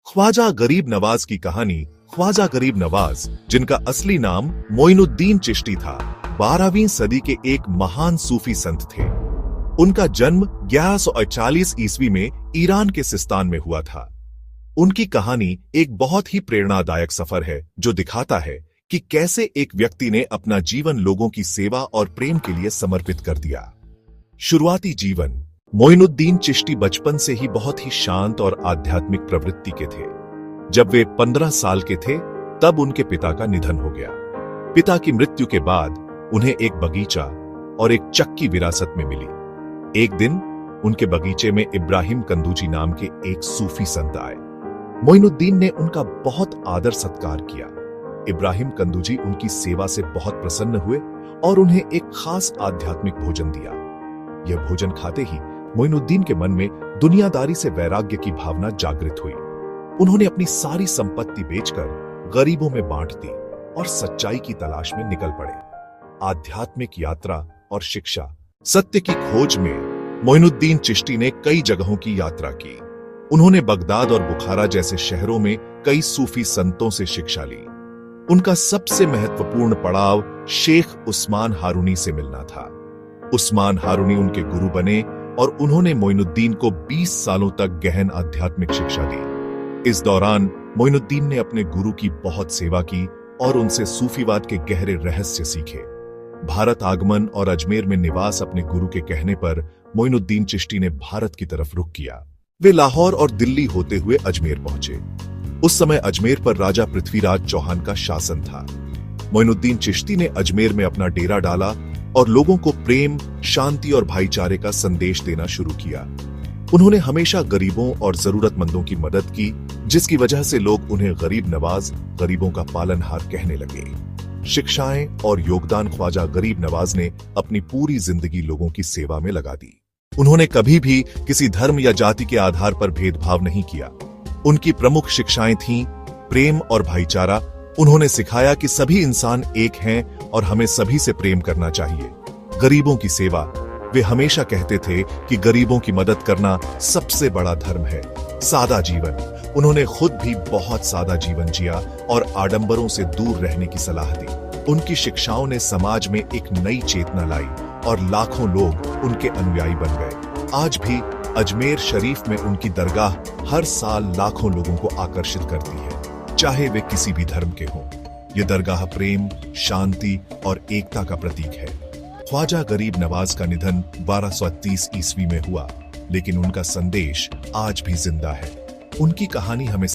ख्वाजा गरीब नवाज की कहानी। ख्वाजा गरीब नवाज, जिनका असली नाम मोइनुद्दीन चिश्ती था, 12वीं सदी के एक महान सूफी संत थे। उनका जन्म 1140 ईस्वी में ईरान के सिस्तान में हुआ था। उनकी कहानी एक बहुत ही प्रेरणादायक सफर है जो दिखाता है कि कैसे एक व्यक्ति ने अपना जीवन लोगों की सेवा और प्रेम के लिए समर्पित कर दिया। शुरुआती जीवन। मोइनुद्दीन चिश्ती बचपन से ही बहुत ही शांत और आध्यात्मिक प्रवृत्ति के थे। जब वे 15 साल के थे तब उनके पिता का निधन हो गया। पिता की मृत्यु के बाद उन्हें एक बगीचा और एक चक्की विरासत में मिली। एक दिन उनके बगीचे में इब्राहिम कंदूजी नाम के एक सूफी संत आए। मोइनुद्दीन ने उनका बहुत आदर सत्कार किया। इब्राहिम कंदूजी उनकी सेवा से बहुत प्रसन्न हुए और उन्हें एक खास आध्यात्मिक भोजन दिया। यह भोजन खाते ही मोइनुद्दीन के मन में दुनियादारी से वैराग्य की भावना जागृत हुई। उन्होंने अपनी सारी संपत्ति बेचकर गरीबों में बांट दी और सच्चाई की तलाश में निकल पड़े। आध्यात्मिक यात्रा और शिक्षा। सत्य की खोज में मोइनुद्दीन चिश्ती ने कई जगहों की यात्रा की। उन्होंने बगदाद और बुखारा जैसे शहरों में कई सूफी संतों से शिक्षा ली। उनका सबसे महत्वपूर्ण पड़ाव शेख उस्मान हारूनी से मिलना था। उस्मान हारूनी उनके गुरु बने और उन्होंने मोइनुद्दीन को 20 सालों तक गहन आध्यात्मिक शिक्षा दी। इस दौरान मोइनुद्दीन ने अपने गुरु की बहुत सेवा की और उनसे सूफीवाद के गहरे रहस्य सीखे। भारत आगमन और अजमेर में निवास अपने गुरु के कहने पर मोइनुद्दीन चिश्ती ने भारत की तरफ रुख किया। वे लाहौर और दिल्ली होते हुए अजमेर पहुंचे। उस समय अजमेर पर राजा पृथ्वीराज चौहान का शासन था। मोइनुद्दीन चिश्ती ने अजमेर में अपना डेरा डाला और लोगों को प्रेम, शांति और भाईचारे का संदेश देना शुरू किया। उन्होंने हमेशा गरीबों और जरूरतमंदों की मदद की, जिसकी वजह से लोग उन्हें गरीब नवाज, गरीबों का पालनहार कहने लगे। शिक्षाएं और योगदान। ख्वाजा गरीब नवाज ने अपनी पूरी जिंदगी लोगों की सेवा में लगा दी। उन्होंने कभी भी किसी धर्म या जाति के आधार पर भेदभाव नहीं किया। उनकी प्रमुख शिक्षाएं थीं प्रेम और भाईचारा। उन्होंने सिखाया कि सभी इंसान एक हैं और हमें सभी से प्रेम करना चाहिए। गरीबों की सेवा। वे हमेशा कहते थे कि गरीबों की मदद करना सबसे बड़ा धर्म है। सादा जीवन। उन्होंने खुद भी बहुत सादा जीवन जिया और आडंबरों से दूर रहने की सलाह दी। उनकी शिक्षाओं ने समाज में एक नई चेतना लाई और लाखों लोग उनके अनुयायी बन गए। आज भी अजमेर शरीफ में उनकी दरगाह हर साल लाखों लोगों को आकर्षित करती है, चाहे वे किसी भी धर्म के हों। यह दरगाह प्रेम, शांति और एकता का प्रतीक है। ख्वाजा गरीब नवाज का निधन 1230 ईस्वी में हुआ, लेकिन उनका संदेश आज भी जिंदा है। उनकी कहानी हमें